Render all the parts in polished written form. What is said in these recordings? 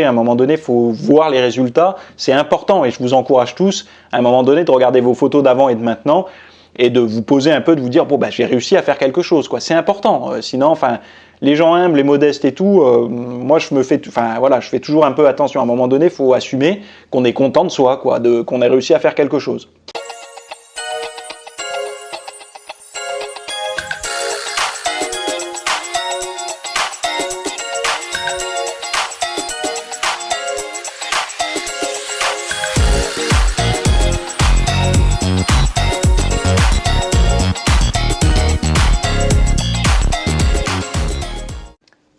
À un moment donné, il faut voir les résultats, c'est important et je vous encourage tous à un moment donné de regarder vos photos d'avant et de maintenant et de vous poser un peu, de vous dire bon bah j'ai réussi à faire quelque chose quoi. C'est important. Sinon, enfin les gens humbles, les modestes et tout, moi je fais toujours un peu attention. À un moment donné, il faut assumer qu'on est content de soi quoi, qu'on ait réussi à faire quelque chose.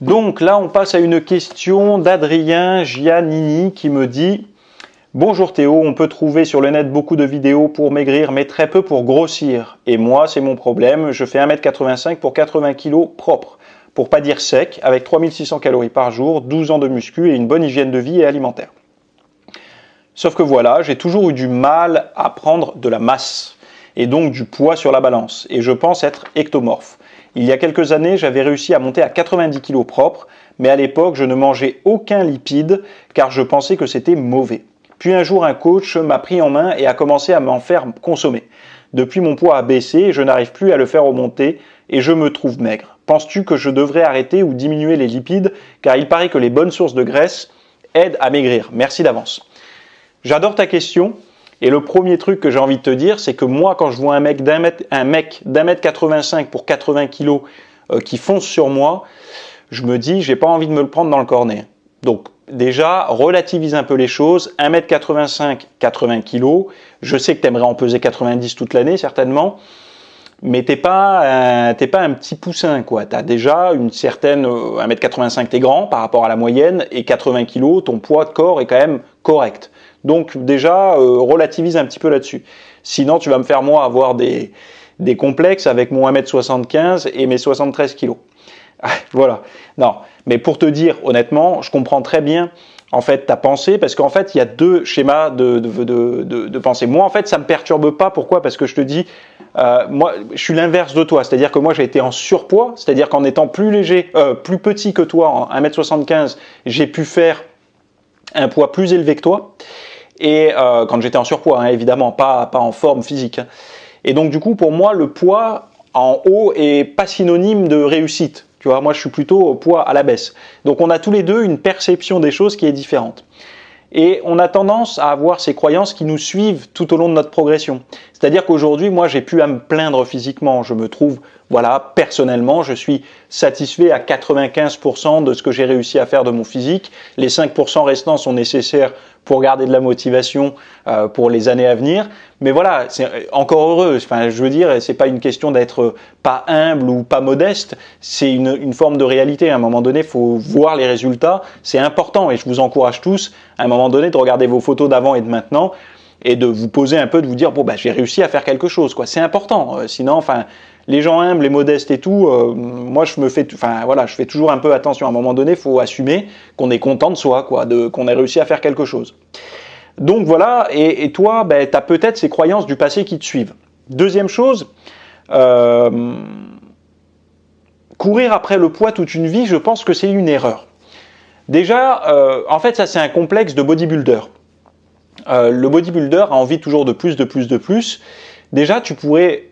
Donc là, on passe à une question d'Adrien Giannini qui me dit « Bonjour Théo, on peut trouver sur le net beaucoup de vidéos pour maigrir, mais très peu pour grossir. Et moi, c'est mon problème, je fais 1m85 pour 80 kg propre, pour pas dire sec, avec 3600 calories par jour, 12 ans de muscu et une bonne hygiène de vie et alimentaire. Sauf que voilà, j'ai toujours eu du mal à prendre de la masse, et donc du poids sur la balance, et je pense être ectomorphe. Il y a quelques années, j'avais réussi à monter à 90 kg propre, mais à l'époque, je ne mangeais aucun lipide car je pensais que c'était mauvais. Puis un jour, un coach m'a pris en main et a commencé à m'en faire consommer. Depuis, mon poids a baissé et je n'arrive plus à le faire remonter et je me trouve maigre. Penses-tu que je devrais arrêter ou diminuer les lipides car il paraît que les bonnes sources de graisse aident à maigrir? Merci d'avance. J'adore ta question. Et le premier truc que j'ai envie de te dire, c'est que moi, quand je vois un mec d'un mètre 85 pour 80 kg qui fonce sur moi, je me dis, j'ai pas envie de me le prendre dans le cornet. Donc déjà, relativise un peu les choses. 1m85, 80 kg. Je sais que tu aimerais en peser 90 toute l'année, certainement. Mais t'es pas un petit poussin, quoi. Tu as déjà une certaine... 1m85, t'es grand par rapport à la moyenne. Et 80 kg, ton poids de corps est quand même correct. Donc déjà, relativise un petit peu là-dessus. Sinon, tu vas me faire moi avoir des complexes avec mon 1m75 et mes 73 kg. Voilà. Non, mais pour te dire, honnêtement, je comprends très bien en fait ta pensée, parce qu'en fait, il y a deux schémas de pensée. Moi, en fait, ça me perturbe pas. Pourquoi? Parce que je te dis, moi, je suis l'inverse de toi. C'est-à-dire que moi, j'ai été en surpoids. C'est-à-dire qu'en étant plus léger, plus petit que toi, en 1m75, j'ai pu faire un poids plus élevé que toi. Et quand j'étais en surpoids, hein, évidemment, pas en forme physique. Hein. Et donc, du coup, pour moi, le poids en haut est pas synonyme de réussite. Tu vois, moi, je suis plutôt au poids à la baisse. Donc, on a tous les deux une perception des choses qui est différente. Et on a tendance à avoir ces croyances qui nous suivent tout au long de notre progression. C'est-à-dire qu'aujourd'hui, moi, j'ai pu à me plaindre physiquement. Je me trouve, voilà, personnellement, je suis satisfait à 95% de ce que j'ai réussi à faire de mon physique. Les 5% restants sont nécessaires pour garder de la motivation pour les années à venir. Mais voilà, c'est encore heureux. Enfin, je veux dire, c'est pas une question d'être pas humble ou pas modeste. C'est une forme de réalité. À un moment donné, il faut voir les résultats. C'est important et je vous encourage tous, à un moment donné, de regarder vos photos d'avant et de maintenant et de vous poser un peu, de vous dire bon bah j'ai réussi à faire quelque chose quoi. C'est important. Sinon, enfin, les gens humbles, les modestes et tout, moi je fais toujours un peu attention. À un moment donné, il faut assumer qu'on est content de soi quoi, qu'on ait réussi à faire quelque chose. Donc voilà, et toi, ben, tu as peut-être ces croyances du passé qui te suivent. Deuxième chose, courir après le poids toute une vie, je pense que c'est une erreur. Déjà, en fait, ça c'est un complexe de bodybuilder. Le bodybuilder a envie toujours de plus. Déjà, tu pourrais...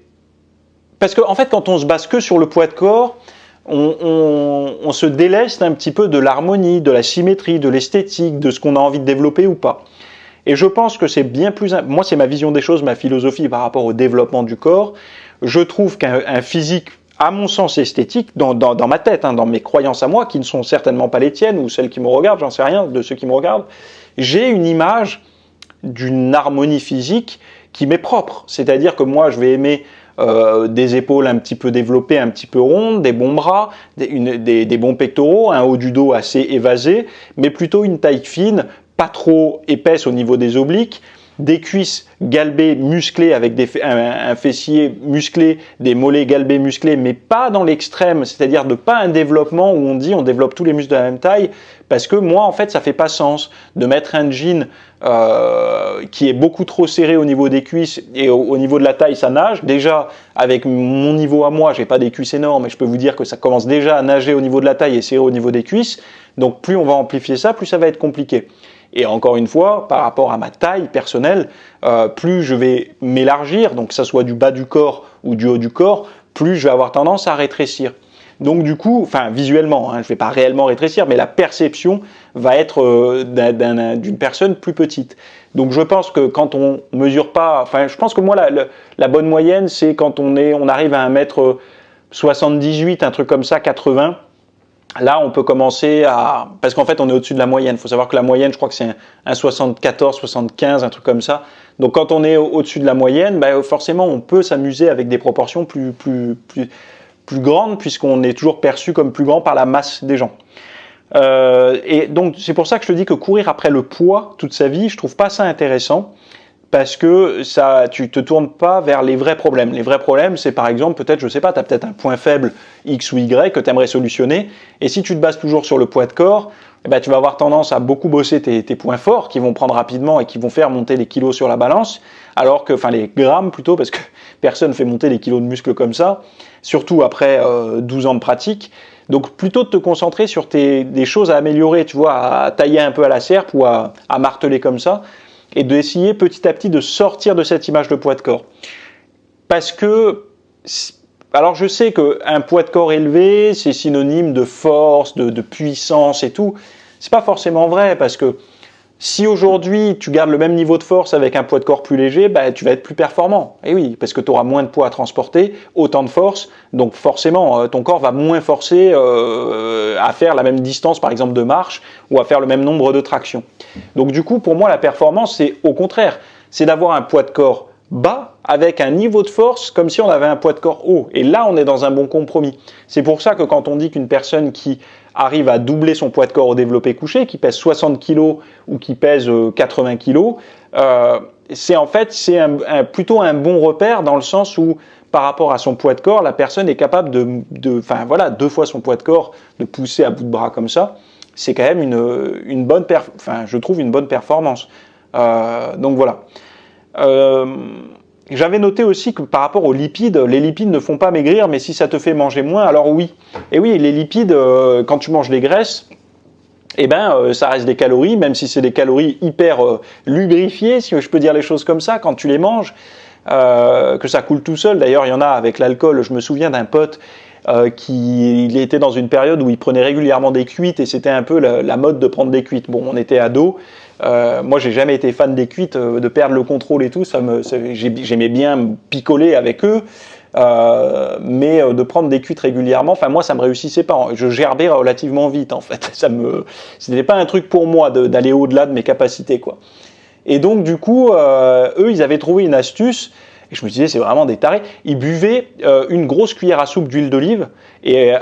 Parce qu'en fait, quand on se base que sur le poids de corps, on se déleste un petit peu de l'harmonie, de la symétrie, de l'esthétique, de ce qu'on a envie de développer ou pas. Et je pense que c'est bien plus... Moi, c'est ma vision des choses, ma philosophie par rapport au développement du corps. Je trouve qu'un physique, à mon sens esthétique, dans ma tête, hein, dans mes croyances à moi, qui ne sont certainement pas les tiennes ou celles qui me regardent, j'en sais rien, de ceux qui me regardent, j'ai une image d'une harmonie physique qui m'est propre. C'est-à-dire que moi, je vais aimer des épaules un petit peu développées, un petit peu rondes, des bons bras, des bons pectoraux, un haut du dos assez évasé, mais plutôt une taille fine, pas trop épaisse au niveau des obliques, des cuisses galbées musclées avec un fessier musclé, des mollets galbés musclés, mais pas dans l'extrême, c'est-à-dire de pas un développement où on dit on développe tous les muscles de la même taille, parce que moi en fait ça fait pas sens de mettre un jean qui est beaucoup trop serré au niveau des cuisses et au niveau de la taille ça nage. Déjà avec mon niveau à moi, j'ai pas des cuisses énormes et je peux vous dire que ça commence déjà à nager au niveau de la taille et serré au niveau des cuisses. Donc plus on va amplifier ça, plus ça va être compliqué. Et encore une fois, par rapport à ma taille personnelle, plus je vais m'élargir, donc que ça soit du bas du corps ou du haut du corps, plus je vais avoir tendance à rétrécir. Donc du coup, enfin visuellement, je ne vais pas réellement rétrécir, mais la perception va être d'une personne plus petite. Donc je pense que quand on mesure pas, enfin je pense que moi la bonne moyenne c'est quand on arrive à 1m78, un truc comme ça, 80. Là, on peut commencer à... Parce qu'en fait, on est au-dessus de la moyenne. Il faut savoir que la moyenne, je crois que c'est un 74, 75, un truc comme ça. Donc, quand on est au-dessus de la moyenne, forcément, on peut s'amuser avec des proportions plus grandes, puisqu'on est toujours perçu comme plus grand par la masse des gens. Et donc, c'est pour ça que je te dis que courir après le poids toute sa vie, je trouve pas ça intéressant. Parce que tu te tournes pas vers les vrais problèmes. Les vrais problèmes, c'est par exemple, peut-être, je sais pas, tu as peut-être un point faible X ou Y que tu aimerais solutionner. Et si tu te bases toujours sur le poids de corps, tu vas avoir tendance à beaucoup bosser tes points forts qui vont prendre rapidement et qui vont faire monter les kilos sur la balance. Alors que, enfin les grammes plutôt, parce que personne ne fait monter les kilos de muscles comme ça, surtout après 12 ans de pratique. Donc plutôt de te concentrer sur des choses à améliorer, tu vois, à tailler un peu à la serpe ou à marteler comme ça. Et d'essayer petit à petit de sortir de cette image de poids de corps. Parce que, alors je sais qu'un poids de corps élevé, c'est synonyme de force, de puissance et tout. C'est pas forcément vrai, parce que si aujourd'hui tu gardes le même niveau de force avec un poids de corps plus léger, tu vas être plus performant. Et oui, parce que tu auras moins de poids à transporter, autant de force, donc forcément ton corps va moins forcer à faire la même distance par exemple de marche ou à faire le même nombre de tractions. Donc du coup pour moi la performance c'est au contraire, c'est d'avoir un poids de corps bas avec un niveau de force comme si on avait un poids de corps haut. Et là on est dans un bon compromis. C'est pour ça que quand on dit qu'une personne qui arrive à doubler son poids de corps au développé couché, qui pèse 60 kg ou qui pèse 80 kg, c'est plutôt un bon repère dans le sens où par rapport à son poids de corps, la personne est capable deux fois son poids de corps, de pousser à bout de bras comme ça. C'est quand même je trouve une bonne performance. Donc voilà. J'avais noté aussi que par rapport aux lipides, les lipides ne font pas maigrir, mais si ça te fait manger moins, alors oui. Et oui, les lipides, quand tu manges des graisses, ça reste des calories, même si c'est des calories hyper lubrifiées, si je peux dire les choses comme ça, quand tu les manges, que ça coule tout seul. D'ailleurs, il y en a avec l'alcool. Je me souviens d'un pote il était dans une période où il prenait régulièrement des cuites et c'était un peu la mode de prendre des cuites. Bon, on était ados. Moi, j'ai jamais été fan des cuites, de perdre le contrôle et tout. J'aimais bien picoler avec eux, mais de prendre des cuites régulièrement, enfin moi, ça me réussissait pas. Je gerbais relativement vite, en fait. C'était pas un truc pour moi d'aller au-delà de mes capacités, quoi. Et donc, du coup, eux, ils avaient trouvé une astuce. Et je me disais, c'est vraiment des tarés. Ils buvaient une grosse cuillère à soupe d'huile d'olive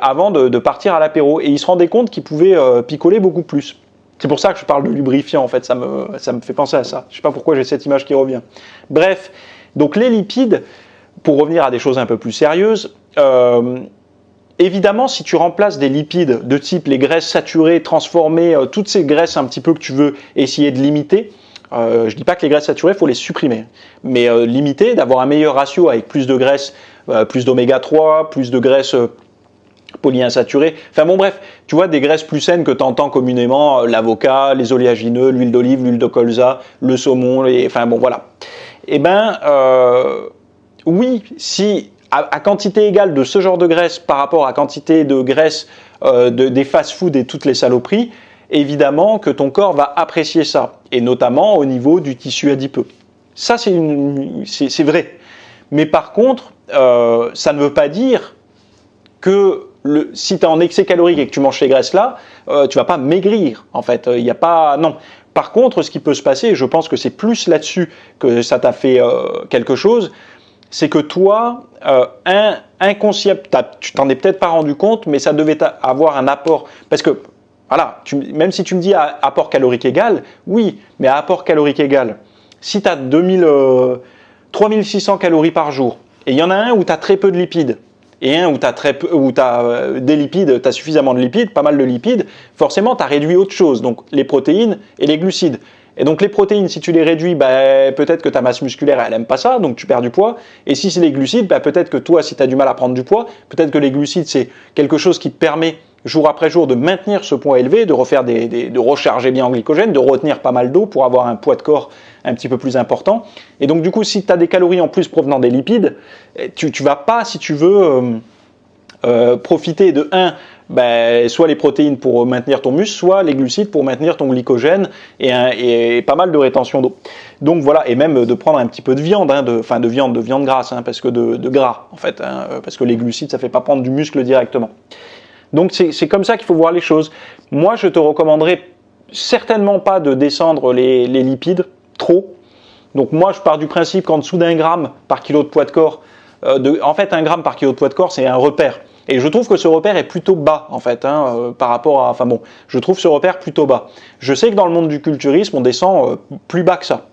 avant de partir à l'apéro. Et ils se rendaient compte qu'ils pouvaient picoler beaucoup plus. C'est pour ça que je parle de lubrifiant, en fait. Ça me fait penser à ça. Je ne sais pas pourquoi j'ai cette image qui revient. Bref, donc les lipides, pour revenir à des choses un peu plus sérieuses, évidemment, si tu remplaces des lipides de type les graisses saturées, transformées, toutes ces graisses un petit peu que tu veux essayer de limiter, je ne dis pas que les graisses saturées, il faut les supprimer, mais limiter, d'avoir un meilleur ratio avec plus de graisses, plus d'oméga 3, plus de graisses polyinsaturées, enfin bon bref, tu vois, des graisses plus saines que tu entends communément, l'avocat, les oléagineux, l'huile d'olive, l'huile de colza, le saumon, enfin bon voilà. Oui, si à quantité égale de ce genre de graisse par rapport à quantité de graisse des fast-food et toutes les saloperies, évidemment que ton corps va apprécier ça, et notamment au niveau du tissu adipeux. Ça, c'est vrai. Mais par contre, ça ne veut pas dire que si tu es en excès calorique et que tu manges ces graisses-là, tu vas pas maigrir, en fait. Il n'y a pas... Non. Par contre, ce qui peut se passer, et je pense que c'est plus là-dessus que ça t'a fait quelque chose, c'est que toi, inconscient, tu t'en es peut-être pas rendu compte, mais ça devait avoir un apport. Parce que, voilà, même si tu me dis à apport calorique égal, oui, mais à apport calorique égal, si tu as 3600 calories par jour, et il y en a un où tu as très peu de lipides, et un où tu as des lipides, tu as suffisamment de lipides, pas mal de lipides, forcément tu as réduit autre chose, donc les protéines et les glucides. Et donc les protéines, si tu les réduis, peut-être que ta masse musculaire, elle aime pas ça, donc tu perds du poids. Et si c'est les glucides, peut-être que toi, si tu as du mal à prendre du poids, peut-être que les glucides, c'est quelque chose qui te permet jour après jour de maintenir ce poids élevé, de recharger bien en glycogène, de retenir pas mal d'eau pour avoir un poids de corps un petit peu plus important. Et donc du coup, si tu as des calories en plus provenant des lipides, tu vas pas, si tu veux, profiter de soit les protéines pour maintenir ton muscle, soit les glucides pour maintenir ton glycogène et pas mal de rétention d'eau. Donc voilà, et même de prendre un petit peu de viande, de viande grasse, parce que de gras en fait, parce que les glucides ça fait pas prendre du muscle directement. Donc c'est comme ça qu'il faut voir les choses. Moi je te recommanderais certainement pas de descendre les lipides trop. Donc moi je pars du principe qu'en dessous d'1 gramme par kilo de poids de corps, en fait 1 gramme par kilo de poids de corps c'est un repère. Et je trouve que ce repère est plutôt bas, en fait, par rapport à... je trouve ce repère plutôt bas. Je sais que dans le monde du culturisme, on descend plus bas que ça.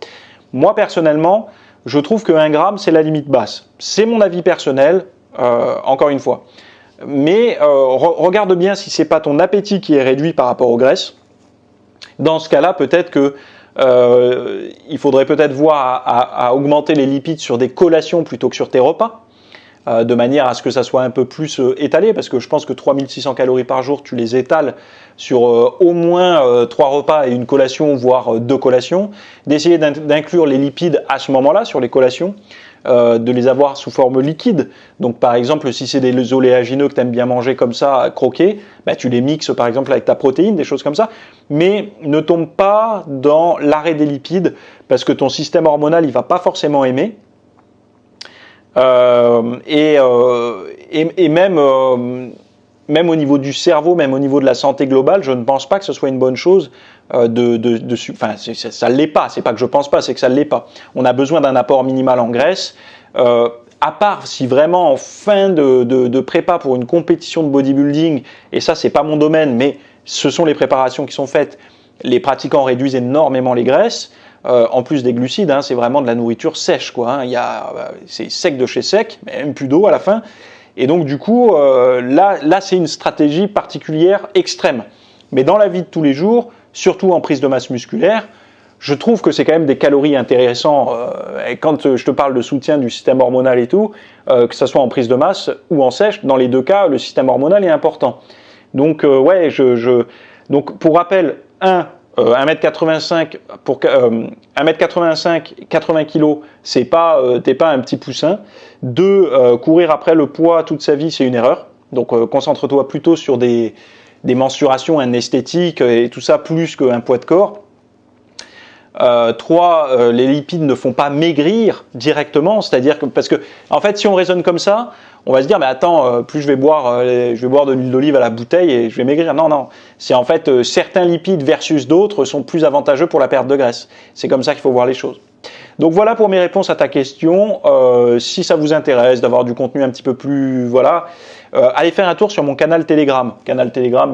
Moi, personnellement, je trouve que 1 gramme, c'est la limite basse. C'est mon avis personnel, encore une fois. Mais regarde bien si c'est pas ton appétit qui est réduit par rapport aux graisses. Dans ce cas-là, peut-être que il faudrait peut-être voir à augmenter les lipides sur des collations plutôt que sur tes repas. De manière à ce que ça soit un peu plus étalé, parce que je pense que 3600 calories par jour, tu les étales sur au moins 3 repas et une collation, voire 2 collations. D'essayer d'inclure les lipides à ce moment-là sur les collations, de les avoir sous forme liquide. Donc par exemple, si c'est des oléagineux que tu aimes bien manger comme ça, croquer, tu les mixes par exemple avec ta protéine, des choses comme ça. Mais ne tombe pas dans l'arrêt des lipides, parce que ton système hormonal, il va pas forcément aimer. Et même au niveau du cerveau, même au niveau de la santé globale, je ne pense pas que ce soit une bonne chose ça l'est pas, c'est pas que je pense pas, c'est que ça l'est pas. On a besoin d'un apport minimal en graisse, à part si vraiment en fin de prépa pour une compétition de bodybuilding, et ça c'est pas mon domaine, mais ce sont les préparations qui sont faites, les pratiquants réduisent énormément les graisses. En plus des glucides, c'est vraiment de la nourriture sèche, quoi. C'est sec de chez sec, mais même plus d'eau à la fin. Et donc du coup, là c'est une stratégie particulière extrême. Mais dans la vie de tous les jours, surtout en prise de masse musculaire, je trouve que c'est quand même des calories intéressantes. Et quand je te parle de soutien du système hormonal et tout, que ce soit en prise de masse ou en sèche, dans les deux cas, le système hormonal est important. Donc donc pour rappel, 1m85 pour 1m85, 80 kg, t'es pas un petit poussin. 2, courir après le poids toute sa vie, c'est une erreur. Donc concentre-toi plutôt sur des mensurations, un esthétique et tout ça, plus qu'un poids de corps. 3, les lipides ne font pas maigrir directement, c'est-à-dire que parce que en fait, si on raisonne comme ça, on va se dire mais attends, plus je vais boire de l'huile d'olive à la bouteille et je vais maigrir. Non, c'est en fait certains lipides versus d'autres sont plus avantageux pour la perte de graisse. C'est comme ça qu'il faut voir les choses. Donc voilà pour mes réponses à ta question. Si ça vous intéresse d'avoir du contenu un petit peu plus, allez faire un tour sur mon canal Telegram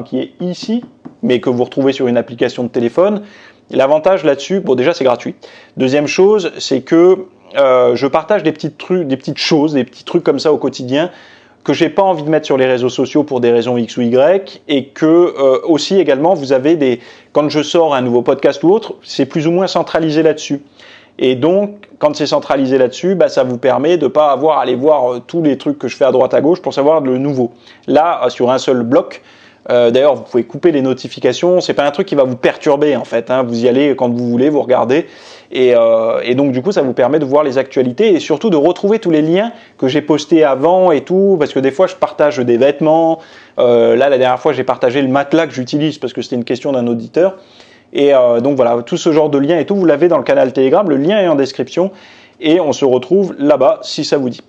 qui est ici, mais que vous retrouvez sur une application de téléphone. L'avantage là-dessus, déjà c'est gratuit. Deuxième chose, c'est que je partage des petits trucs comme ça au quotidien que j'ai pas envie de mettre sur les réseaux sociaux pour des raisons X ou Y, et que aussi également vous avez quand je sors un nouveau podcast ou autre, c'est plus ou moins centralisé là-dessus. Et donc, quand c'est centralisé là-dessus, ça vous permet de pas aller voir tous les trucs que je fais à droite à gauche pour savoir le nouveau. Là, sur un seul bloc. D'ailleurs, vous pouvez couper les notifications. C'est pas un truc qui va vous perturber en fait. Vous y allez quand vous voulez, vous regardez, et donc du coup, ça vous permet de voir les actualités et surtout de retrouver tous les liens que j'ai postés avant et tout. Parce que des fois, je partage des vêtements. Là, la dernière fois, j'ai partagé le matelas que j'utilise parce que c'était une question d'un auditeur. Et donc voilà, tout ce genre de liens et tout, vous l'avez dans le canal Telegram. Le lien est en description et on se retrouve là-bas si ça vous dit.